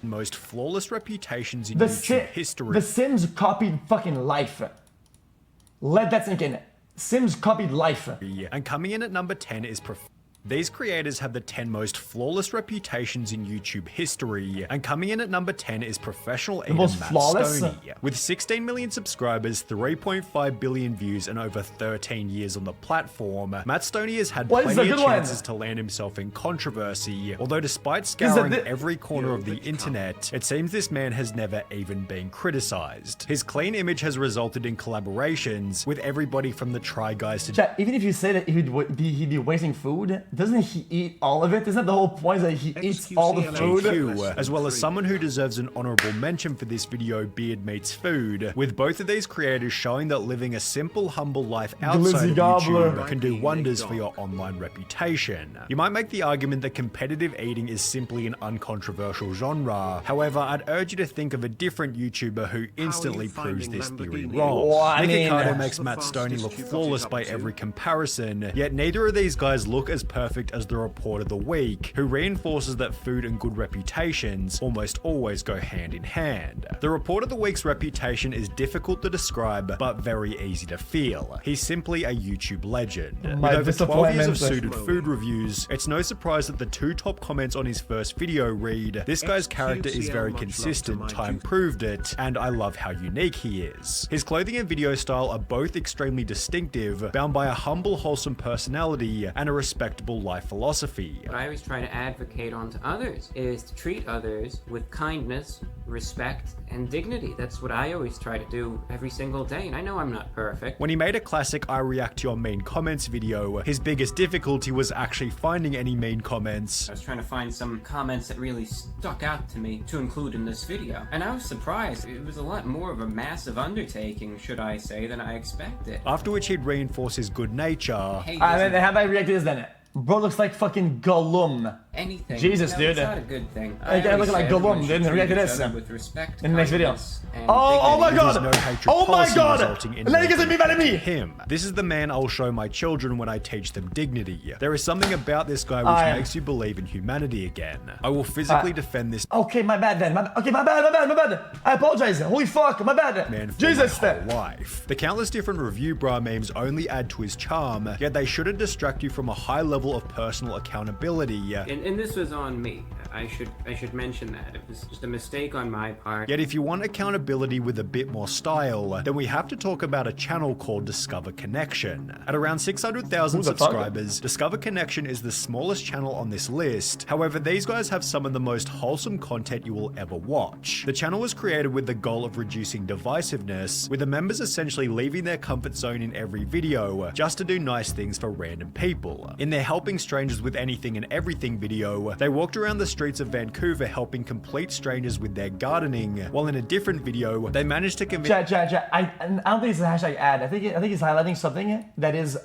most flawless reputations in YouTube history. The Sims copied fucking life. Let that sink in. Sims copied life. And coming in at number 10 is These creators have the 10 most flawless reputations in YouTube history, and coming in at number 10 is professional eater Matt Stoney. With 16 million subscribers, 3.5 billion views, and over 13 years on the platform, Matt Stoney has had plenty of chances to land himself in controversy, although despite scouring every corner of the internet, it seems this man has never even been criticized. His clean image has resulted in collaborations with everybody from the Try Guys to... Chat, even if you say that he'd be wasting food, doesn't he eat all of it? Isn't that the whole point that he eats all the food? As well as someone who deserves an honorable mention for this video, Beard Meats Food, with both of these creators showing that living a simple, humble life outside of YouTube can do wonders for your online reputation. You might make the argument that competitive eating is simply an uncontroversial genre. However, I'd urge you to think of a different YouTuber who instantly proves this theory wrong. Nick Ricardo makes Matt Stoney look flawless by every comparison, yet neither of these guys look as perfect as the Report of the Week, who reinforces that food and good reputations almost always go hand in hand. The Report of the Week's reputation is difficult to describe, but very easy to feel. He's simply a YouTube legend. With over 12 years of suited food reviews, it's no surprise that the two top comments on his first video read, "This guy's character is very consistent, time proved it, and I love how unique he is." His clothing and video style are both extremely distinctive, bound by a humble, wholesome personality and a respectable life philosophy. What I always try to advocate onto others is to treat others with kindness, respect, and dignity. That's what I always try to do every single day, and I know I'm not perfect. When he made a classic I React to Your Mean Comments video, his biggest difficulty was actually finding any mean comments. I was trying to find some comments that really stuck out to me to include in this video, and I was surprised. It was a lot more of a massive undertaking, should I say, than I expected. After which he'd reinforce his good nature. Hey, how about I react to this then? Bro looks like fucking Gollum. Anything. Jesus, dude. It's not a good thing. I look like Gollum, dude. React to this. With respect, in the next video. Oh, oh my god! No oh my god! Let me get me mad at me! Him. This is the man I'll show my children when I teach them dignity. There is something about this guy which makes you believe in humanity again. I will physically defend this. Okay, my bad then. Okay, my bad. I apologize. Holy fuck, my bad. Man, for Jesus, my whole life. The countless different review bra memes only add to his charm, yet they shouldn't distract you from a high level of personal accountability. And this was on me. I should mention that. It was just a mistake on my part. Yet if you want accountability with a bit more style, then we have to talk about a channel called Discover Connection. At around 600,000 subscribers, Discover Connection is the smallest channel on this list. However, these guys have some of the most wholesome content you will ever watch. The channel was created with the goal of reducing divisiveness, with the members essentially leaving their comfort zone in every video, just to do nice things for random people. In their Helping Strangers with Anything and Everything video, they walked around the streets of Vancouver helping complete strangers with their gardening, while in a different video, they managed to convince... I don't think it's a hashtag ad. I think it's highlighting something that is,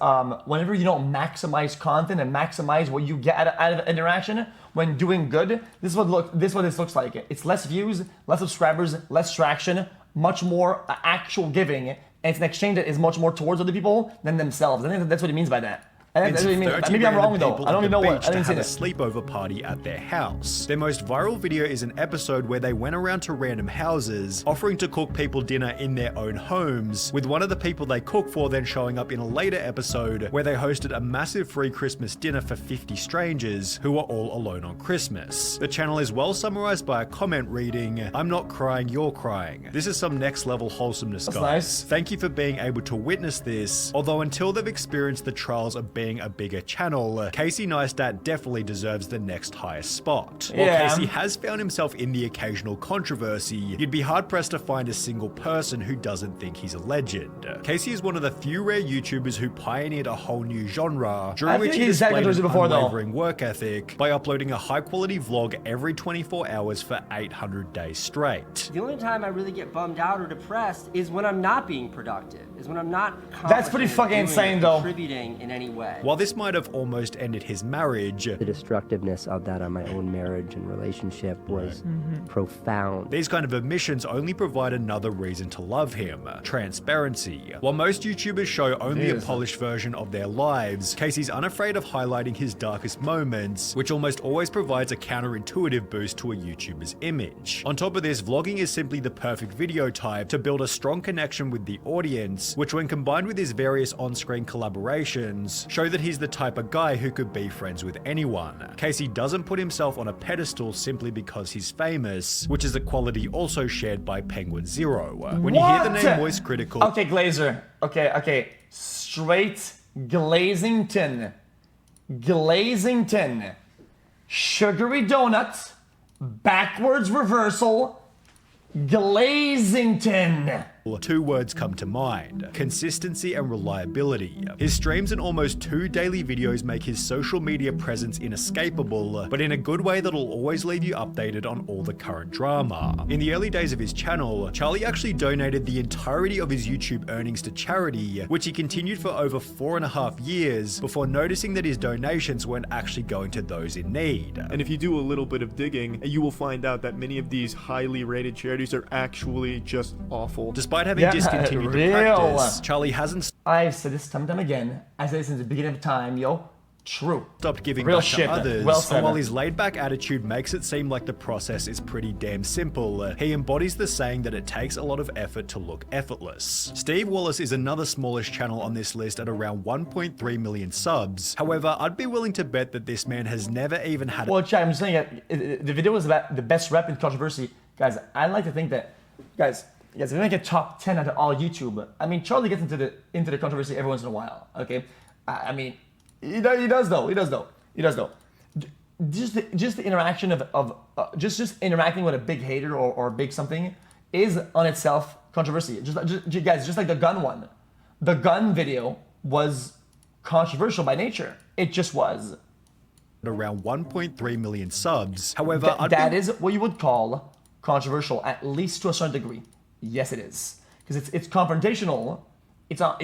whenever you don't maximize content and maximize what you get out of interaction, when doing good, this is what this looks like. It's less views, less subscribers, less traction, much more actual giving, and it's an exchange that is much more towards other people than themselves. I think that's what he means by that. That's what he means. Maybe I'm wrong though. I don't even know what. I didn't see a sleepover party at their house. Their most viral video is an episode where they went around to random houses, offering to cook people dinner in their own homes, with one of the people they cook for then showing up in a later episode where they hosted a massive free Christmas dinner for 50 strangers who were all alone on Christmas. The channel is well summarized by a comment reading, "I'm not crying, you're crying. This is some next level wholesomeness, guys. Nice. Thank you for being able to witness this, although until they've experienced the trials of being a bigger channel, Casey Neistat definitely deserves the next highest spot. While Casey has found himself in the occasional controversy, you'd be hard pressed to find a single person who doesn't think he's a legend. Casey is one of the few rare YouTubers who pioneered a whole new genre, during which he displayed an unwavering work ethic by uploading a high quality vlog every 24 hours for 800 days straight. The only time I really get bummed out or depressed is when I'm not being productive, is when I'm not That's pretty fucking insane though. Contributing in any way. that. While this might have almost ended his marriage, The destructiveness of that on my own marriage and relationship was profound. these kind of admissions only provide another reason to love him: transparency. While most YouTubers show only a polished version of their lives, Casey's unafraid of highlighting his darkest moments, which almost always provides a counterintuitive boost to a YouTuber's image. On top of this, vlogging is simply the perfect video type to build a strong connection with the audience, which when combined with his various on-screen collaborations, show that he's the type of guy who could be friends with anyone. Casey doesn't put himself on a pedestal simply because he's famous, which is a quality also shared by Penguin Zero. When you hear the name voice critical... Okay, Glazer. Okay. Straight Glazington. Glazington. Sugary donuts. Backwards reversal. Glazington. Two words come to mind: consistency and reliability. His streams and almost 2 daily videos make his social media presence inescapable, but in a good way that'll always leave you updated on all the current drama. In the early days of his channel, Charlie actually donated the entirety of his YouTube earnings to charity, which he continued for over 4.5 years before noticing that his donations weren't actually going to those in need. And if you do a little bit of digging, you will find out that many of these highly rated charities are actually just awful. Despite having discontinued the practice, Charlie hasn't I've said this time and time again. I said this since the beginning of time, yo. True. stopped giving Real back shit. to others. Well said. And while his laid-back attitude makes it seem like the process is pretty damn simple, he embodies the saying that it takes a lot of effort to look effortless. Steve Wallace is another smallish channel on this list at around 1.3 million subs. However, I'd be willing to bet that this man has never even had Well, Chad, I'm just saying that the video was about the best rap in controversy. Guys, I like to think that, guys, if we make a top 10 out of all YouTube, I mean, Charlie gets into the controversy every once in a while, okay? I mean, he does though. Just the interaction of just interacting with a big hater or a big something is on itself controversy. Guys, just like the gun one. The gun video was controversial by nature. It just was. around 1.3 million subs. However, that is what you would call controversial, at least to a certain degree. Yes, it is, because it's confrontational. It's on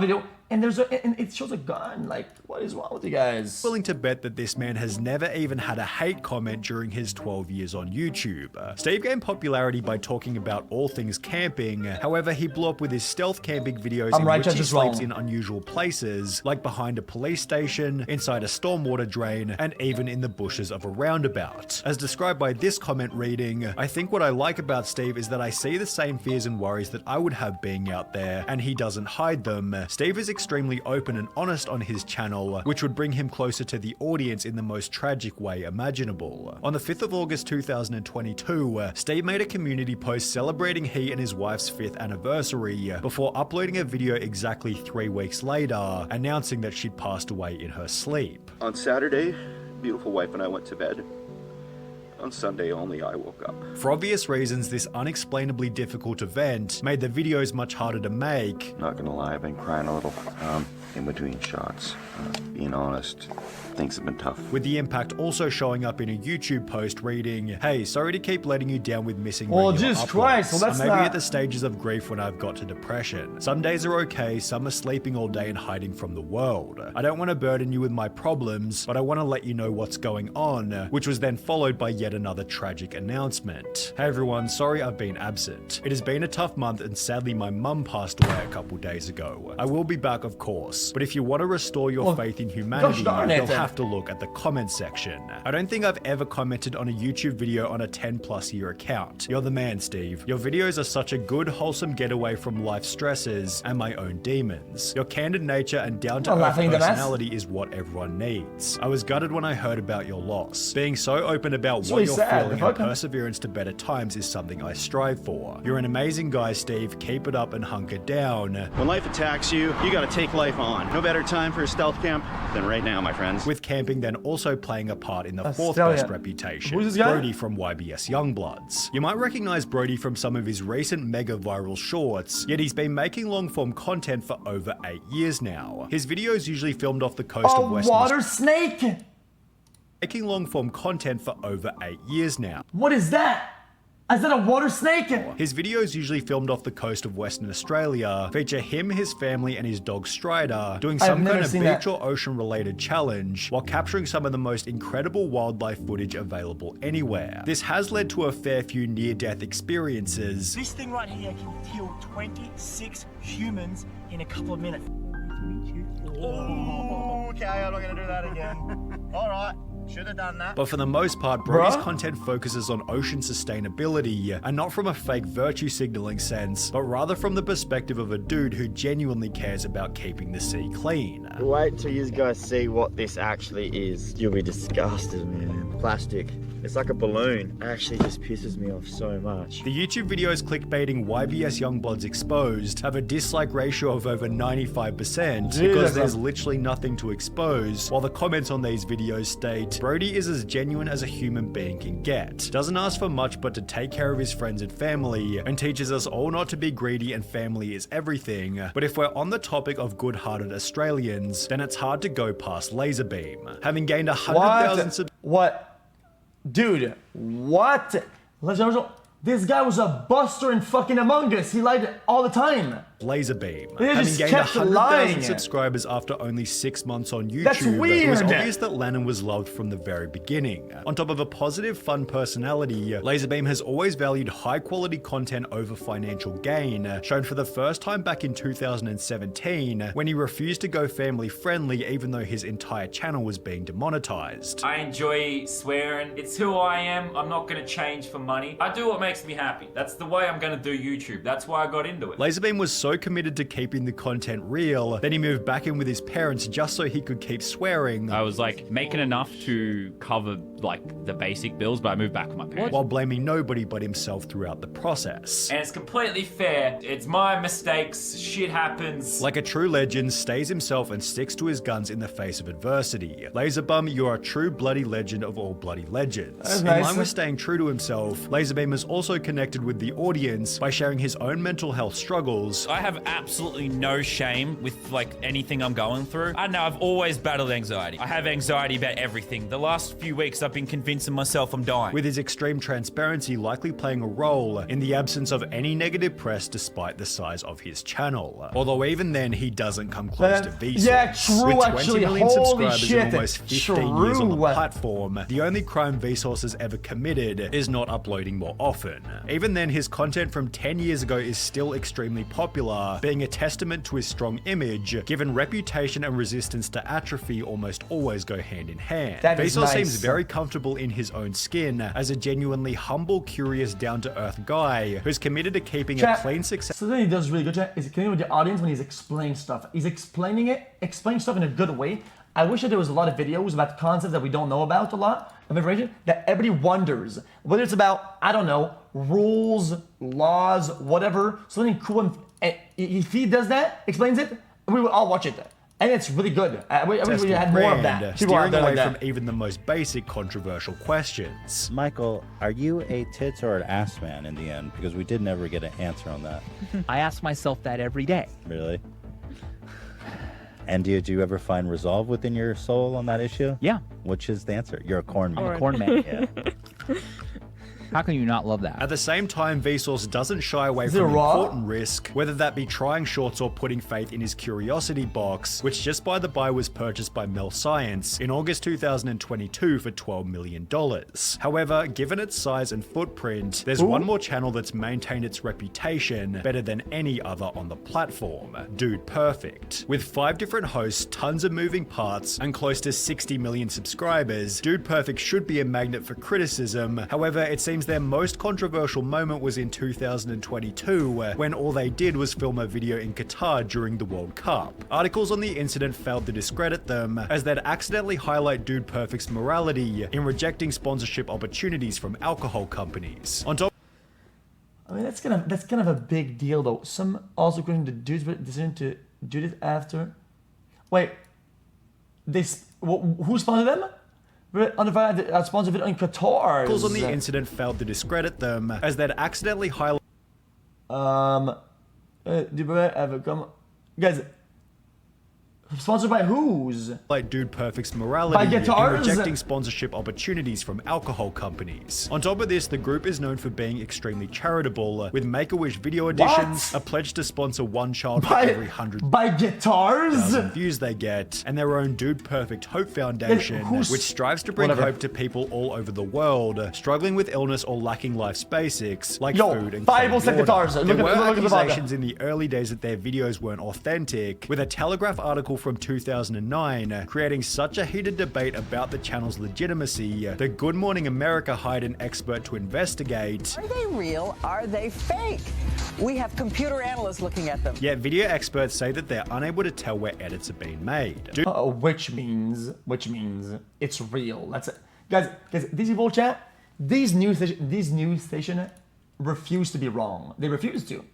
video, and and it shows a gun. Like, what is wrong with you guys? Willing to bet that this man has never even had a hate comment during his 12 years on YouTube. Steve gained popularity by talking about all things camping. However, he blew up with his stealth camping videos in which he sleeps in unusual places, like behind a police station, inside a stormwater drain, and even in the bushes of a roundabout. As described by this comment reading, I think what I like about Steve is that I see the same fears and worries that I would have being out there, and he doesn't hide them. Steve is extremely open and honest on his channel, which would bring him closer to the audience in the most tragic way imaginable. On the 5th of August 2022, Steve made a community post celebrating he and his wife's 5th anniversary before uploading a video exactly 3 weeks later, announcing that she'd passed away in her sleep. On Saturday, beautiful wife and I went to bed. On Sunday only, I woke up. For obvious reasons, this unexplainably difficult event made the videos much harder to make. Not gonna lie, I've been crying a little in between shots. Being honest, things have been tough. With the impact also showing up in a YouTube post reading, "Hey, sorry to keep letting you down with missing regular Jesus uploads. Christ, well, that's I may be not... at the stages of grief when I've got to depression. Some days are okay, some are sleeping all day and hiding from the world. I don't want to burden you with my problems, but I want to let you know what's going on," which was then followed by yet another tragic announcement. "Hey everyone, sorry I've been absent. It has been a tough month and sadly my mum passed away a couple days ago. I will be back of course, but if you want to restore your faith in humanity, you'll have to look at the comments section. I don't think I've ever commented on a YouTube video on a 10+ year account. You're the man, Steve. Your videos are such a good, wholesome getaway from life's stresses and my own demons. Your candid nature and down-to-earth personality is what everyone needs. I was gutted when I heard about your loss. Being so open about what you're feeling and perseverance to better times is something I strive for. You're an amazing guy, Steve. Keep it up and hunker down." When life attacks you, you gotta take life on. No better time for a stealth camp than right now, my friends. With camping then also playing a part in the 4th best reputation, Brody from YBS Youngbloods. You might recognize Brody from some of his recent mega viral shorts, yet he's been making long-form content for over 8 years now. His videos usually filmed off the coast of Western water snake! Making long-form content for over 8 years now. What is that? I said a water snake! His videos, usually filmed off the coast of Western Australia, feature him, his family, and his dog Strider doing some kind of beach or ocean related challenge while capturing some of the most incredible wildlife footage available anywhere. This has led to a fair few near-death experiences. This thing right here can kill 26 humans in a couple of minutes. Oh, okay, I'm not gonna do that again. All right. Should have done that. But for the most part, Brody's content focuses on ocean sustainability, and not from a fake virtue signaling sense, but rather from the perspective of a dude who genuinely cares about keeping the sea clean. Wait till you guys see what this actually is. You'll be disgusted, man. Plastic. It's like a balloon. It actually just pisses me off so much. The YouTube videos clickbaiting YBS Youngbloods Exposed have a dislike ratio of over 95% because there's literally nothing to expose, while the comments on these videos state, Brody is as genuine as a human being can get, doesn't ask for much but to take care of his friends and family, and teaches us all not to be greedy and family is everything. But if we're on the topic of good-hearted Australians, then it's hard to go past Laserbeam. Having gained 100,000 What? Dude, what? This guy was a buster in fucking Among Us. He lied all the time. Laserbeam. They Having just gained kept 100,000 subscribers after only 6 months on YouTube, That's weird. it was obvious that Lannon was loved from the very beginning. On top of a positive, fun personality, Laserbeam has always valued high-quality content over financial gain, shown for the first time back in 2017, when he refused to go family-friendly even though his entire channel was being demonetized. I enjoy swearing. It's who I am. I'm not gonna change for money. I do what makes me happy. That's the way I'm gonna do YouTube. That's why I got into it. Laserbeam was so committed to keeping the content real, then he moved back in with his parents just so he could keep swearing. I was like making enough to cover like the basic bills, but I moved back with my parents. While blaming nobody but himself throughout the process. And it's completely fair. It's my mistakes. Shit happens. Like a true legend, stays himself and sticks to his guns in the face of adversity. Laserbum, you are a true bloody legend of all bloody legends. In line with staying true to himself, Laserbeam has also connected with the audience by sharing his own mental health struggles. I have absolutely no shame with like anything I'm going through. I know I've always battled anxiety. I have anxiety about everything. The last few weeks I've been convincing myself I'm dying. With his extreme transparency likely playing a role in the absence of any negative press despite the size of his channel. Although even then he doesn't come close to Vsauce. Yeah, true, with 20 actually. million Holy subscribers shit. and almost 15 years on the platform, the only crime Vsauce has ever committed is not uploading more often. Even then, his content from 10 years ago is still extremely popular, being a testament to his strong image, given reputation and resistance to atrophy almost always go hand in hand. Vsauce seems very comfortable in his own skin as a genuinely humble, curious, down-to-earth guy who's committed to keeping a clean success. Something he does really good is connecting with the audience when he's explaining stuff. He's explaining stuff in a good way. I wish that there was a lot of videos about concepts that we don't know about a lot of information that everybody wonders. Whether it's about, I don't know, rules, laws, whatever, something cool. And if he does that, explains it, we will all watch it. And it's really good. I wish we had more of that. Steering away from even the most basic controversial questions. Michael, are you a tits or an ass man in the end? Because we did never get an answer on that. I ask myself that every day. Really? And did you ever find resolve within your soul on that issue? Yeah. Which is the answer? You're a corn man. I'm a corn man. Yeah. How can you not love that? At the same time, Vsauce doesn't shy away from important risk, whether that be trying shorts or putting faith in his curiosity box, which just by the by was purchased by Mel Science in August 2022 for $12 million. However, given its size and footprint, there's one more channel that's maintained its reputation better than any other on the platform, Dude Perfect. With 5 different hosts, tons of moving parts, and close to 60 million subscribers, Dude Perfect should be a magnet for criticism. However, it seems their most controversial moment was in 2022, when all they did was film a video in Qatar during the World Cup. Articles on the incident failed to discredit them, as they'd accidentally highlight Dude Perfect's morality in rejecting sponsorship opportunities from alcohol companies. On top, I mean, that's kind of a big deal, though. Some also according to Dude's decision to do this after. Wait, who sponsored them? On the sponsor video in Qatar. Articles on the incident failed to discredit them, as they'd accidentally highlight. Guys, Sponsored by whose? Like Dude Perfect's morality By guitars? in rejecting sponsorship opportunities from alcohol companies. On top of this, the group is known for being extremely charitable, with Make-A-Wish video editions, a pledge to sponsor one child for every 100 by guitars views they get, and their own Dude Perfect Hope Foundation, which strives to bring hope to people all over the world struggling with illness or lacking life's basics like food and Bible clean said guitars. water. Look There were at the Bible. accusations in the early days that their videos weren't authentic, with a Telegraph article from 2009 creating such a heated debate about the channel's legitimacy that Good Morning America hired an expert to investigate. Are they real? Are they fake? We have computer analysts looking at them. Yet video experts say that they're unable to tell where edits are being made. Which means it's real. That's it. Guys, these people chat, these news station refuse to be wrong. They refuse to.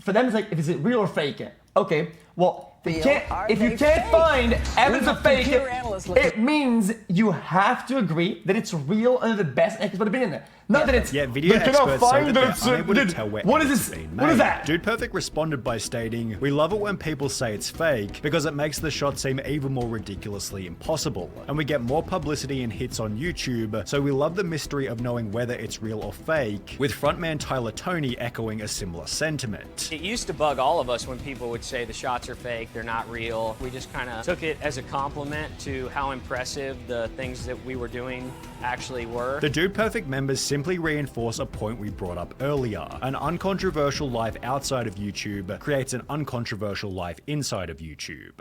For them, it's like, if it's real or fake. Okay, well, if you can't find evidence of fake, it means you have to agree that it's real and the best expert opinion. Not that it's video experts say that they're unable to tell where what is edits this? are being What is made. that? Dude Perfect responded by stating, "We love it when people say it's fake because it makes the shot seem even more ridiculously impossible, and we get more publicity and hits on YouTube. So we love the mystery of knowing whether it's real or fake." With frontman Tyler Toney echoing a similar sentiment. It used to bug all of us when people would say the shots are fake, they're not real. We just kind of took it as a compliment to how impressive the things that we were doing actually were. The Dude Perfect members simply reinforce a point we brought up earlier. An uncontroversial life outside of YouTube creates an uncontroversial life inside of YouTube.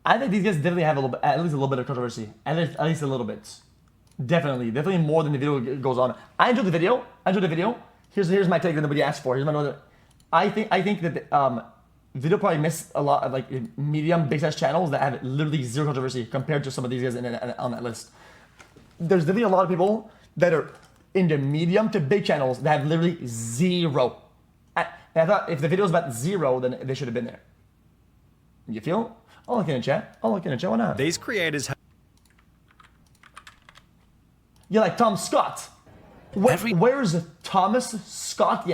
I think these guys definitely have at least a little bit of controversy. At least a little bit. Definitely more than the video goes on. I enjoyed the video. Here's my take that nobody asked for. Here's my other. I think that video probably missed a lot of like medium big size channels that have literally zero controversy compared to some of these guys on that list. There's definitely a lot of people that are in the medium to big channels that have literally zero. I thought if the video was about zero, then they should have been there. You feel? I'll look in the chat. Why not? These creators have... You're like Tom Scott. Where's Thomas Scott?